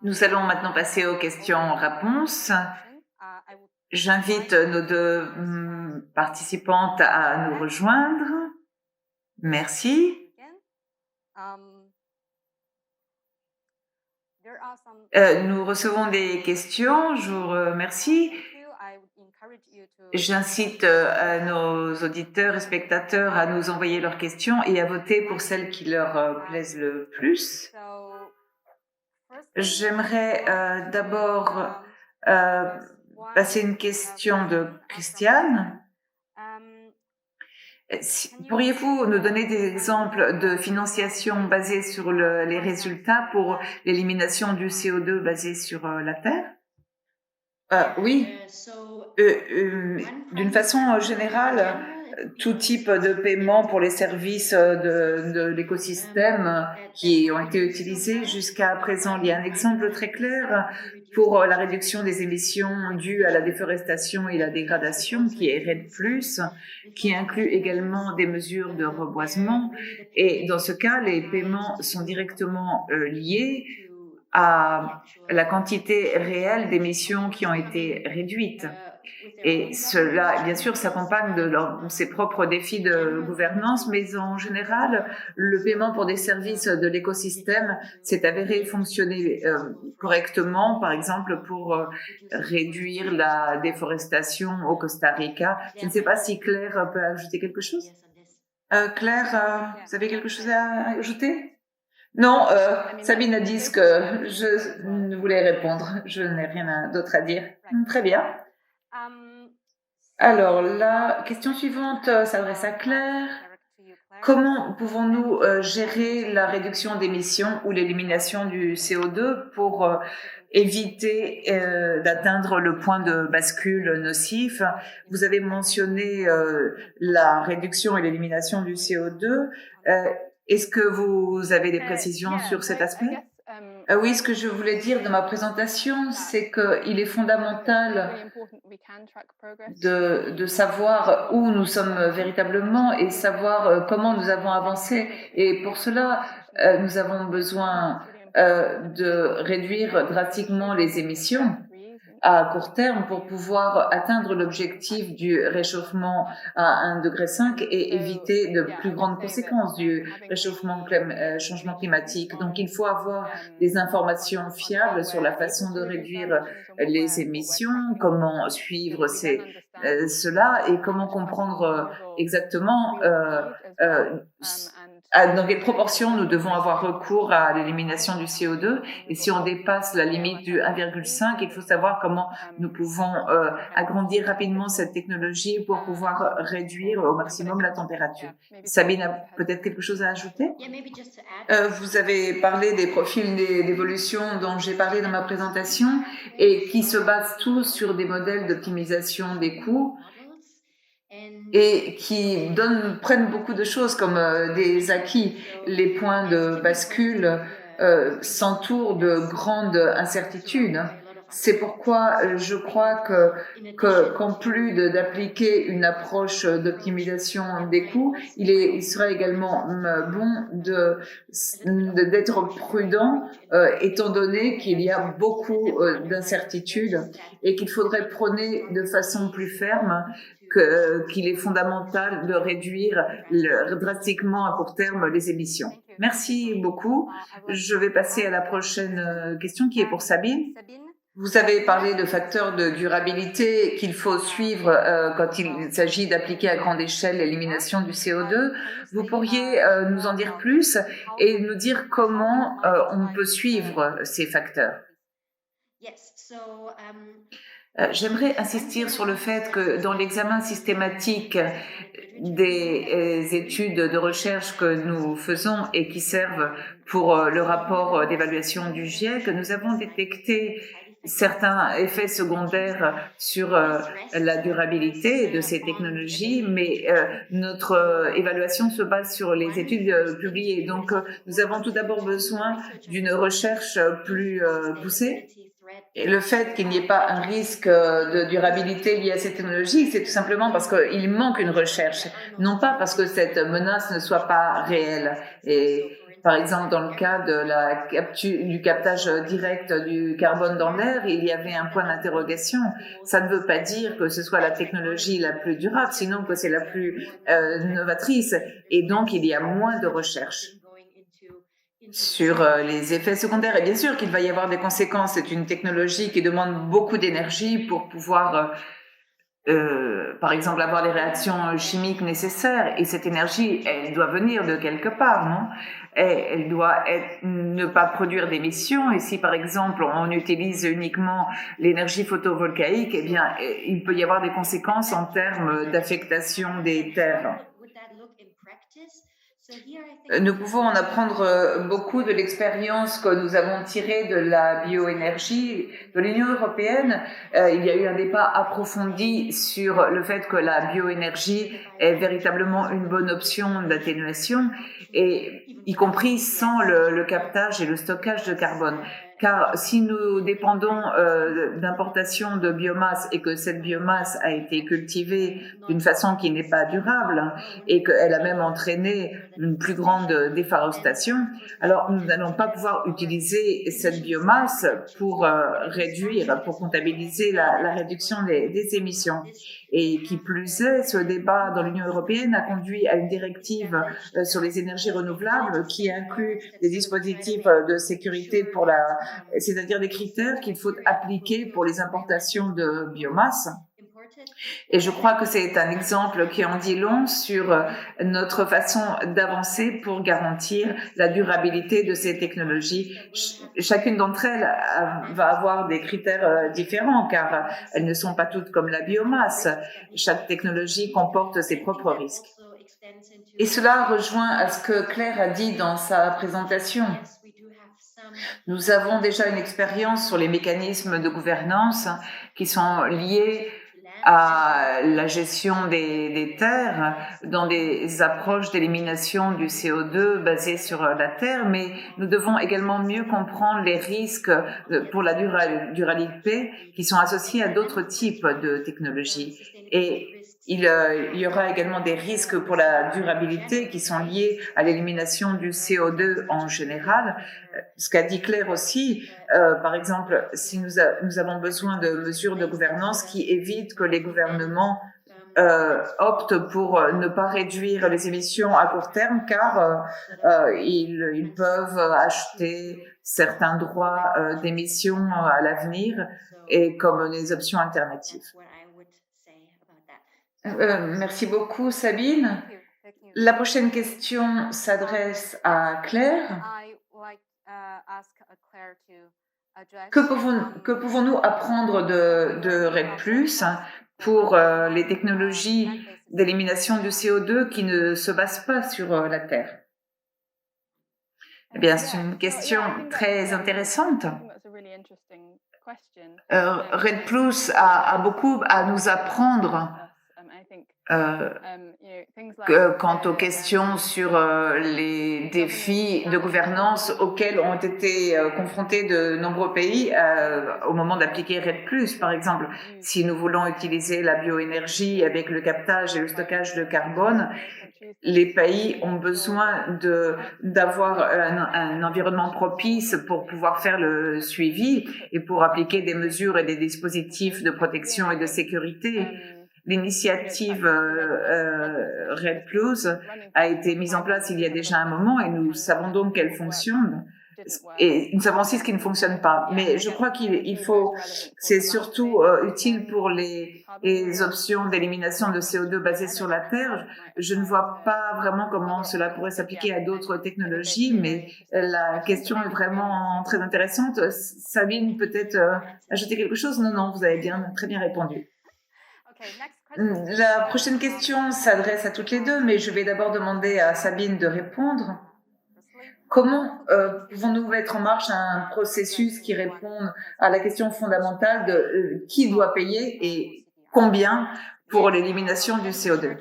Nous allons maintenant passer aux questions-réponses. J'invite nos deux participantes à nous rejoindre. Merci. Nous recevons des questions. Je vous remercie. J'incite nos auditeurs et spectateurs à nous envoyer leurs questions et à voter pour celles qui leur plaisent le plus. J'aimerais d'abord passer une question de Christiane. Pourriez-vous nous donner des exemples de financiation basée sur les résultats pour l'élimination du CO2 basé sur la Terre? Oui. D'une façon générale, tout type de paiement pour les services de l'écosystème qui ont été utilisés jusqu'à présent. Il y a un exemple très clair pour la réduction des émissions dues à la déforestation et la dégradation, qui est REDD+, qui inclut également des mesures de reboisement. Et dans ce cas, les paiements sont directement liés à la quantité réelle d'émissions qui ont été réduites. Et cela, bien sûr, s'accompagne de ses propres défis de gouvernance, mais en général, le paiement pour des services de l'écosystème s'est avéré fonctionner correctement, par exemple pour réduire la déforestation au Costa Rica. Je ne sais pas si Claire peut ajouter quelque chose. Claire, vous avez quelque chose à ajouter? Non, Sabine a dit ce que je voulais répondre. Je n'ai rien d'autre à dire. Très bien. Alors, la question suivante s'adresse à Claire. Comment pouvons-nous gérer la réduction d'émissions ou l'élimination du CO2 pour éviter d'atteindre le point de bascule nocif? Vous avez mentionné la réduction et l'élimination du CO2. Est-ce que vous avez des précisions sur cet aspect? Oui, ce que je voulais dire dans ma présentation, c'est qu'il est fondamental de savoir où nous sommes véritablement et savoir comment nous avons avancé. Et pour cela, nous avons besoin de réduire drastiquement les émissions à court terme pour pouvoir atteindre l'objectif du réchauffement à 1,5 degré et éviter de plus grandes conséquences du changement climatique. Donc, il faut avoir des informations fiables sur la façon de réduire les émissions, comment suivre cela et comment comprendre exactement dans quelle proportion nous devons avoir recours à l'élimination du CO2 et si on dépasse la limite du 1,5, il faut savoir comment nous pouvons agrandir rapidement cette technologie pour pouvoir réduire au maximum la température. Sabine a peut-être quelque chose à ajouter? Vous avez parlé des profils d'évolution dont j'ai parlé dans ma présentation et qui se basent tous sur des modèles d'optimisation des coûts et qui prennent beaucoup de choses comme des acquis. Les points de bascule s'entourent de grandes incertitudes. C'est pourquoi je crois qu'en plus d'appliquer une approche d'optimisation des coûts, il serait également bon d'être prudent étant donné qu'il y a beaucoup d'incertitudes et qu'il faudrait prôner de façon plus ferme qu'il est fondamental de réduire drastiquement à court terme les émissions. Merci beaucoup. Je vais passer à la prochaine question qui est pour Sabine. Vous avez parlé de facteurs de durabilité qu'il faut suivre quand il s'agit d'appliquer à grande échelle l'élimination du CO2. Vous pourriez nous en dire plus et nous dire comment on peut suivre ces facteurs? J'aimerais insister sur le fait que dans l'examen systématique des études de recherche que nous faisons et qui servent pour le rapport d'évaluation du GIEC, nous avons détecté certains effets secondaires sur la durabilité de ces technologies, mais notre évaluation se base sur les études publiées. Donc, nous avons tout d'abord besoin d'une recherche plus poussée. Et le fait qu'il n'y ait pas un risque de durabilité lié à ces technologies, c'est tout simplement parce qu'il manque une recherche, non pas parce que cette menace ne soit pas réelle. Et Par exemple, dans le cas de du captage direct du carbone dans l'air, il y avait un point d'interrogation. Ça ne veut pas dire que ce soit la technologie la plus durable, sinon que c'est la plus novatrice. Et donc, il y a moins de recherche sur les effets secondaires. Et bien sûr qu'il va y avoir des conséquences. C'est une technologie qui demande beaucoup d'énergie pour pouvoir par exemple, avoir les réactions chimiques nécessaires. Et cette énergie, elle doit venir de quelque part, non? Et elle doit ne pas produire d'émissions. Et si, par exemple, on utilise uniquement l'énergie photovoltaïque, eh bien, il peut y avoir des conséquences en termes d'affectation des terres. Nous pouvons en apprendre beaucoup de l'expérience que nous avons tirée de la bioénergie de l'Union européenne. Il y a eu un débat approfondi sur le fait que la bioénergie est véritablement une bonne option d'atténuation, et y compris sans le captage et le stockage de carbone. Car si nous dépendons d'importation de biomasse et que cette biomasse a été cultivée d'une façon qui n'est pas durable et qu'elle a même entraîné une plus grande déforestation, alors nous n'allons pas pouvoir utiliser cette biomasse pour réduire, pour comptabiliser la réduction des émissions. Et qui plus est, ce débat dans l'Union européenne a conduit à une directive sur les énergies renouvelables qui inclut des dispositifs de sécurité c'est-à-dire des critères qu'il faut appliquer pour les importations de biomasse. Et je crois que c'est un exemple qui en dit long sur notre façon d'avancer pour garantir la durabilité de ces technologies. Chacune d'entre elles va avoir des critères différents car elles ne sont pas toutes comme la biomasse. Chaque technologie comporte ses propres risques. Et cela rejoint à ce que Claire a dit dans sa présentation. Nous avons déjà une expérience sur les mécanismes de gouvernance qui sont liés à la gestion des terres dans des approches d'élimination du CO2 basées sur la terre, mais nous devons également mieux comprendre les risques pour la durabilité qui sont associés à d'autres types de technologies. Et il y aura également des risques pour la durabilité qui sont liés à l'élimination du CO2 en général. Ce qu'a dit Claire aussi, par exemple, si nous avons besoin de mesures de gouvernance qui évitent que les gouvernements optent pour ne pas réduire les émissions à court terme car ils peuvent acheter certains droits d'émissions à l'avenir et comme des options alternatives. Merci beaucoup, Sabine. La prochaine question s'adresse à Claire. Que pouvons-nous apprendre de REDD+ pour les technologies d'élimination du CO2 qui ne se basent pas sur la Terre? Eh bien, c'est une question très intéressante. REDD+ a beaucoup à nous apprendre quant aux questions sur les défis de gouvernance auxquels ont été confrontés de nombreux pays au moment d'appliquer REDD+. Par exemple, si nous voulons utiliser la bioénergie avec le captage et le stockage de carbone, les pays ont besoin d'avoir un environnement propice pour pouvoir faire le suivi et pour appliquer des mesures et des dispositifs de protection et de sécurité. L'initiative REDD+ a été mise en place il y a déjà un moment et nous savons donc qu'elle fonctionne. Et nous savons aussi ce qui ne fonctionne pas. Mais je crois c'est surtout utile pour les options d'élimination de CO2 basées sur la Terre. Je ne vois pas vraiment comment cela pourrait s'appliquer à d'autres technologies, mais la question est vraiment très intéressante. Sabine, peut-être ajouter quelque chose? Non, vous avez très bien répondu. La prochaine question s'adresse à toutes les deux, mais je vais d'abord demander à Sabine de répondre. Comment pouvons-nous mettre en marche un processus qui réponde à la question fondamentale de qui doit payer et combien pour l'élimination du CO2?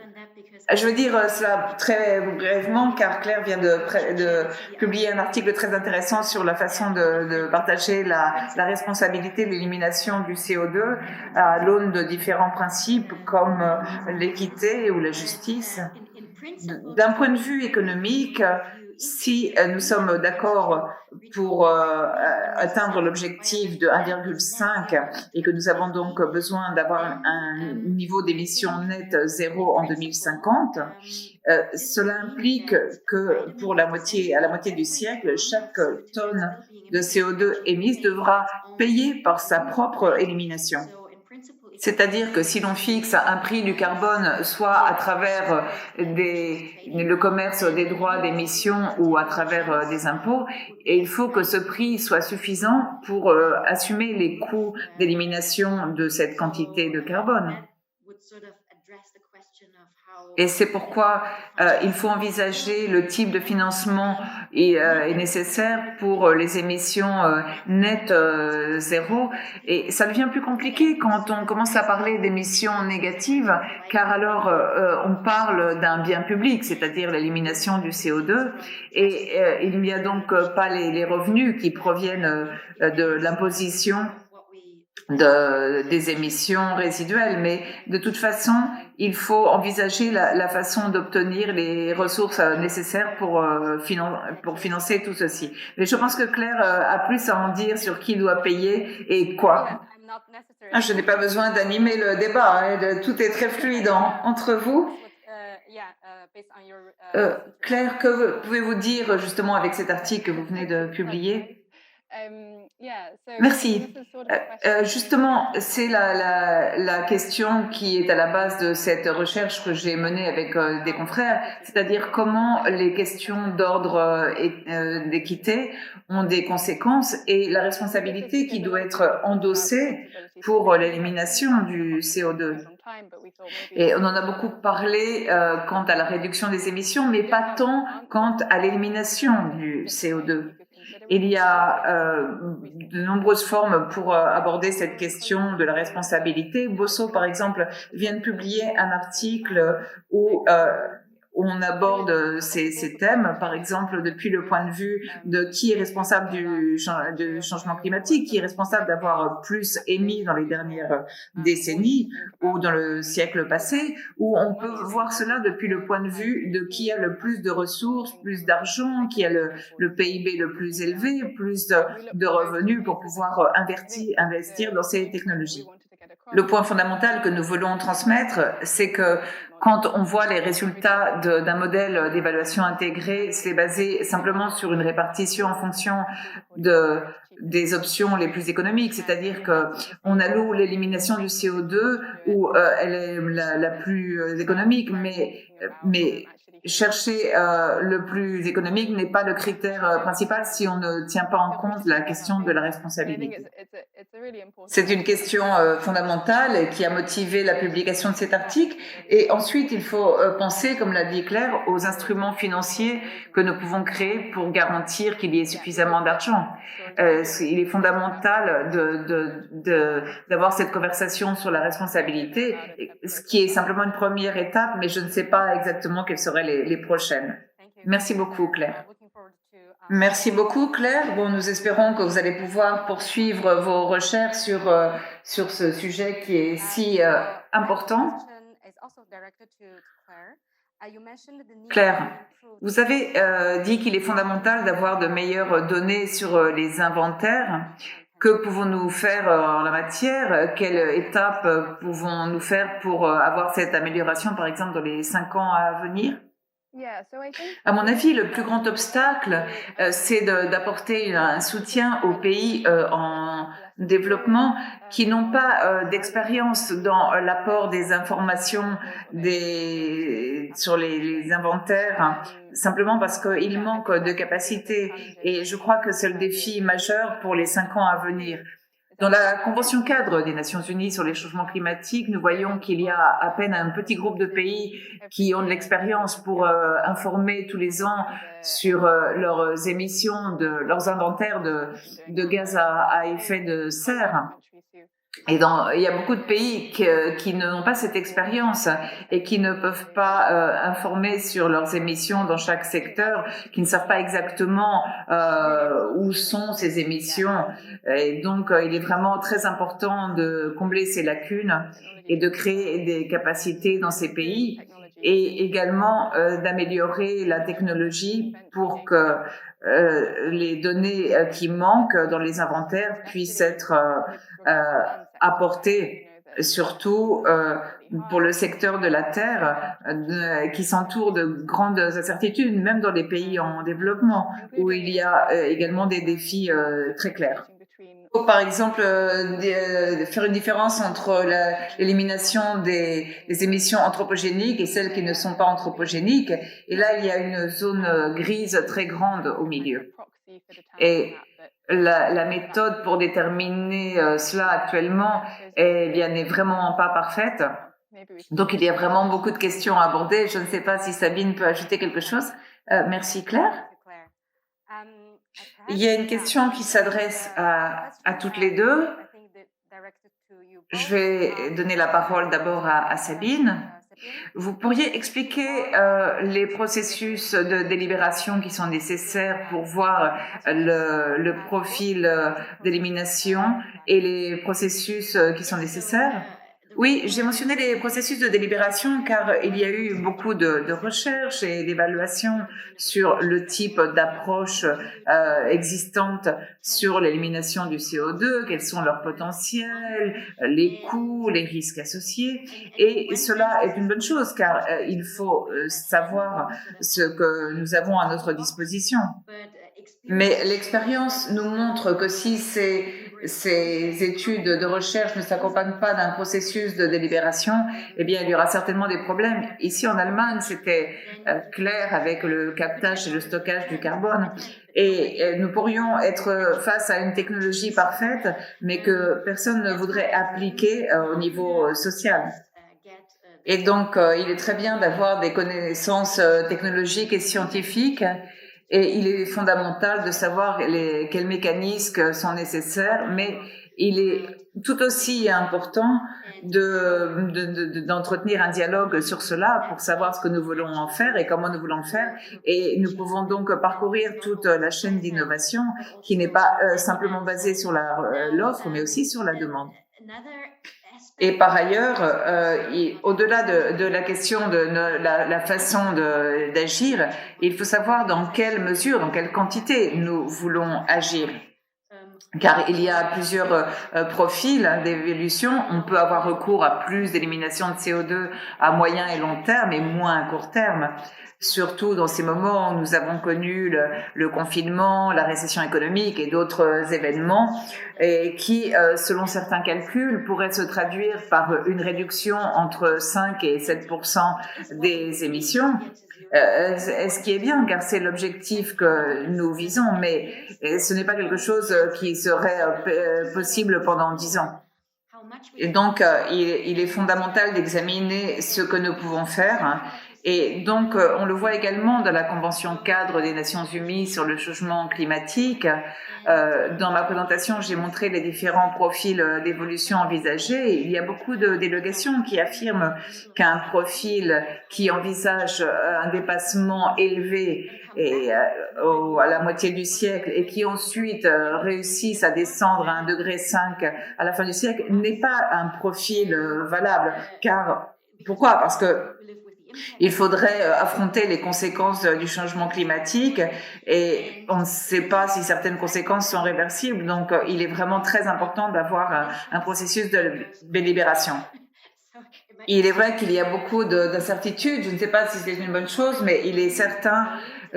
Je veux dire cela très brièvement car Claire vient de publier un article très intéressant sur la façon de partager la responsabilité de l'élimination du CO2 à l'aune de différents principes comme l'équité ou la justice. D'un point de vue économique, Si nous sommes d'accord pour atteindre l'objectif de 1,5 et que nous avons donc besoin d'avoir un niveau d'émissions nettes zéro en 2050, cela implique que pour à la moitié du siècle, chaque tonne de CO2 émise devra payer par sa propre élimination. C'est-à-dire que si l'on fixe un prix du carbone, soit à travers le commerce des droits d'émission ou à travers des impôts, et il faut que ce prix soit suffisant pour assumer les coûts d'élimination de cette quantité de carbone. Et c'est pourquoi il faut envisager le type de financement est nécessaire pour les émissions nettes zéro. Et ça devient plus compliqué quand on commence à parler d'émissions négatives, car alors on parle d'un bien public, c'est-à-dire l'élimination du CO2, et il n'y a donc pas les revenus qui proviennent de l'imposition des émissions résiduelles, mais de toute façon, il faut envisager la façon d'obtenir les ressources nécessaires pour financer tout ceci. Mais je pense que Claire a plus à en dire sur qui doit payer et quoi. Je n'ai pas besoin d'animer le débat, hein, tout est très fluide entre vous. Claire, que pouvez-vous dire justement avec cet article que vous venez de publier? Merci. Justement, c'est la question qui est à la base de cette recherche que j'ai menée avec des confrères, c'est-à-dire comment les questions d'ordre d'équité ont des conséquences et la responsabilité qui doit être endossée pour l'élimination du CO2. Et on en a beaucoup parlé quant à la réduction des émissions, mais pas tant quant à l'élimination du CO2. Il y a de nombreuses formes pour aborder cette question de la responsabilité. Bosso, par exemple, vient de publier un article où on aborde ces thèmes, par exemple, depuis le point de vue de qui est responsable du changement climatique, qui est responsable d'avoir plus émis dans les dernières décennies ou dans le siècle passé, où on peut voir cela depuis le point de vue de qui a le plus de ressources, plus d'argent, qui a le PIB le plus élevé, plus de revenus pour pouvoir investir dans ces technologies. Le point fondamental que nous voulons transmettre, c'est que quand on voit les résultats d'un modèle d'évaluation intégrée, c'est basé simplement sur une répartition en fonction des options les plus économiques, c'est-à-dire qu'on alloue l'élimination du CO2 où elle est la plus économique, mais chercher le plus économique n'est pas le critère principal si on ne tient pas en compte la question de la responsabilité. C'est une question fondamentale qui a motivé la publication de cet article. Et ensuite, il faut penser, comme l'a dit Claire, aux instruments financiers que nous pouvons créer pour garantir qu'il y ait suffisamment d'argent. Il est fondamental d'avoir cette conversation sur la responsabilité, ce qui est simplement une première étape, mais je ne sais pas exactement quelles seraient les prochaines. Merci beaucoup, Claire. Merci beaucoup, Claire. Bon, nous espérons que vous allez pouvoir poursuivre vos recherches sur ce sujet qui est si important. Claire, vous avez dit qu'il est fondamental d'avoir de meilleures données sur les inventaires. Que pouvons-nous faire en la matière? Quelles étapes pouvons-nous faire pour avoir cette amélioration, par exemple, dans les 5 ans à venir? À mon avis, le plus grand obstacle, c'est d'apporter un soutien aux pays en développement qui n'ont pas d'expérience dans l'apport des informations sur les inventaires, simplement parce qu'il manque de capacité. Et je crois que c'est le défi majeur pour les 5 ans à venir. Dans la Convention cadre des Nations Unies sur les changements climatiques, nous voyons qu'il y a à peine un petit groupe de pays qui ont de l'expérience pour informer tous les ans sur leurs émissions, leurs inventaires de gaz à effet de serre. Et il y a beaucoup de pays qui n'ont pas cette expérience et qui ne peuvent pas informer sur leurs émissions dans chaque secteur, qui ne savent pas exactement où sont ces émissions. Et donc, il est vraiment très important de combler ces lacunes et de créer des capacités dans ces pays. et également d'améliorer la technologie pour que les données qui manquent dans les inventaires puissent être apportées, surtout pour le secteur de la terre qui s'entoure de grandes incertitudes, même dans les pays en développement, où il y a également des défis très clairs. Par exemple, faire une différence entre l'élimination des émissions anthropogéniques et celles qui ne sont pas anthropogéniques. Et là, il y a une zone grise très grande au milieu. Et la méthode pour déterminer cela actuellement n'est vraiment pas parfaite. Donc, il y a vraiment beaucoup de questions à aborder. Je ne sais pas si Sabine peut ajouter quelque chose. Merci Claire. Il y a une question qui s'adresse à toutes les deux. Je vais donner la parole d'abord à Sabine. Vous pourriez expliquer les processus de délibération qui sont nécessaires pour voir le profil d'élimination et les processus qui sont nécessaires? Oui, j'ai mentionné les processus de délibération car il y a eu beaucoup de recherches et d'évaluations sur le type d'approche existante sur l'élimination du CO2, quels sont leurs potentiels, les coûts, les risques associés. Et cela est une bonne chose car il faut savoir ce que nous avons à notre disposition. Mais l'expérience nous montre que si ces études de recherche ne s'accompagnent pas d'un processus de délibération, eh bien, il y aura certainement des problèmes. Ici, en Allemagne, c'était clair avec le captage et le stockage du carbone. Et nous pourrions être face à une technologie parfaite, mais que personne ne voudrait appliquer au niveau social. Et donc, il est très bien d'avoir des connaissances technologiques et scientifiques. Et il est fondamental de savoir quels mécanismes sont nécessaires, mais il est tout aussi important d'entretenir un dialogue sur cela pour savoir ce que nous voulons en faire et comment nous voulons le faire. Et nous pouvons donc parcourir toute la chaîne d'innovation qui n'est pas simplement basée sur l'offre, mais aussi sur la demande. Et par ailleurs, au-delà de la question de la façon d'agir, il faut savoir dans quelle mesure, dans quelle quantité nous voulons agir. Car il y a plusieurs profils d'évolution. On peut avoir recours à plus d'élimination de CO2 à moyen et long terme et moins à court terme. Surtout dans ces moments où nous avons connu le confinement, la récession économique et d'autres événements, et qui, selon certains calculs, pourraient se traduire par une réduction entre 5 et 7% des émissions. Ce qui est bien, car c'est l'objectif que nous visons, mais ce n'est pas quelque chose qui serait possible pendant 10 ans. Et donc, il est fondamental d'examiner ce que nous pouvons faire. Hein. Et donc, on le voit également dans la Convention cadre des Nations Unies sur le changement climatique. Dans ma présentation, j'ai montré les différents profils d'évolution envisagés. Il y a beaucoup de délégations qui affirment qu'un profil qui envisage un dépassement élevé et à la moitié du siècle et qui ensuite réussissent à descendre à 1,5 degré à la fin du siècle n'est pas un profil valable. Car pourquoi? Parce que il faudrait affronter les conséquences du changement climatique et on ne sait pas si certaines conséquences sont réversibles. Donc, il est vraiment très important d'avoir un processus de délibération. Il est vrai qu'il y a beaucoup d'incertitudes. Je ne sais pas si c'est une bonne chose, mais il est certain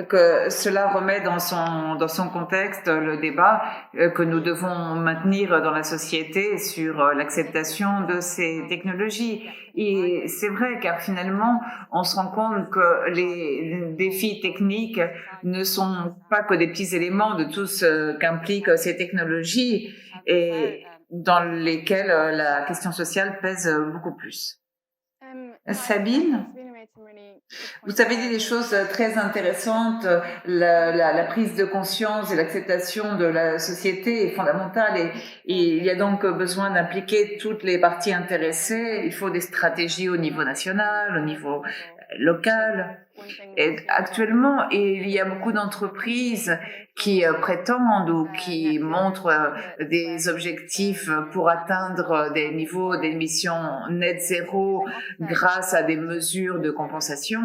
que cela remet dans son contexte le débat que nous devons maintenir dans la société sur l'acceptation de ces technologies. Et c'est vrai, car finalement, on se rend compte que les défis techniques ne sont pas que des petits éléments de tout ce qu'impliquent ces technologies et dans lesquels la question sociale pèse beaucoup plus. Sabine, vous avez dit des choses très intéressantes. La prise de conscience et l'acceptation de la société est fondamentale et il y a donc besoin d'impliquer toutes les parties intéressées. Il faut des stratégies au niveau national, au niveau locales. Et actuellement, il y a beaucoup d'entreprises qui prétendent ou qui montrent des objectifs pour atteindre des niveaux d'émissions net zéro grâce à des mesures de compensation.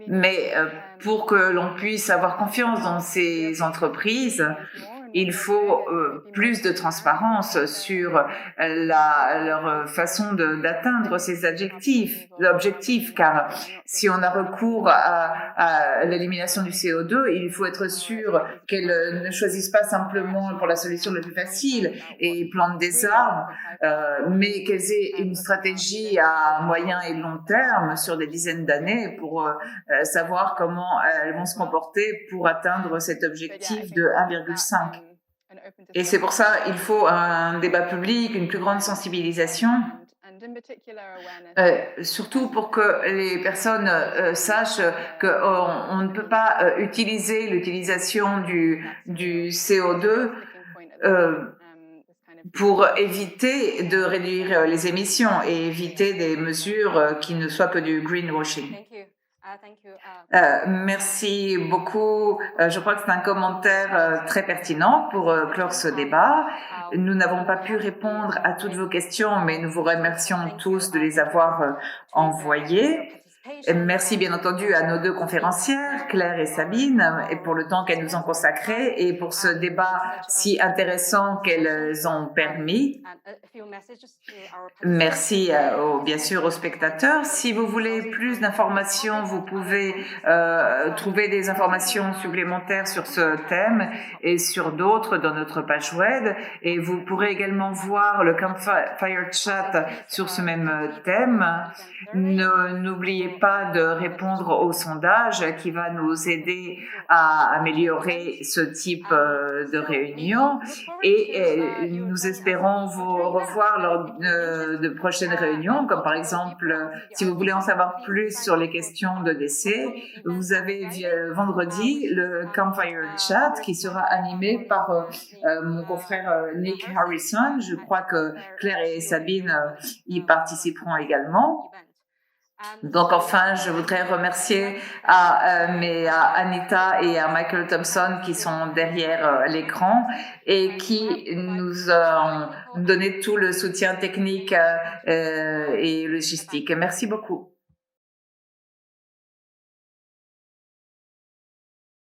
Mais pour que l'on puisse avoir confiance dans ces entreprises, il faut plus de transparence sur leur façon d'atteindre ces objectifs, car si on a recours à l'élimination du CO2, il faut être sûr qu'elles ne choisissent pas simplement pour la solution la plus facile et plantent des arbres, mais qu'elles aient une stratégie à moyen et long terme sur des dizaines d'années pour savoir comment elles vont se comporter pour atteindre cet objectif de 1,5. Et c'est pour ça qu'il faut un débat public, une plus grande sensibilisation, surtout pour que les personnes sachent qu'on ne peut pas utiliser l'utilisation du CO2 pour éviter de réduire les émissions et éviter des mesures qui ne soient que du greenwashing. Merci beaucoup. Je crois que c'est un commentaire très pertinent pour clore ce débat. Nous n'avons pas pu répondre à toutes vos questions, mais nous vous remercions tous de les avoir envoyées. Merci bien entendu à nos deux conférencières, Claire et Sabine, et pour le temps qu'elles nous ont consacré et pour ce débat si intéressant qu'elles ont permis. Merci bien sûr aux spectateurs. Si vous voulez plus d'informations, vous pouvez trouver des informations supplémentaires sur ce thème et sur d'autres dans notre page web. Et vous pourrez également voir le Campfire Chat sur ce même thème. N'oubliez pas de répondre au sondage qui va nous aider à améliorer ce type de réunion et nous espérons vous revoir lors de prochaines réunions, comme par exemple si vous voulez en savoir plus sur les questions de décès, vous avez vendredi le Campfire Chat qui sera animé par mon confrère Nick Harrison. Je crois que Claire et Sabine y participeront également. Donc enfin, je voudrais remercier à Anita et à Michael Thompson qui sont derrière l'écran et qui nous ont donné tout le soutien technique et logistique. Merci beaucoup.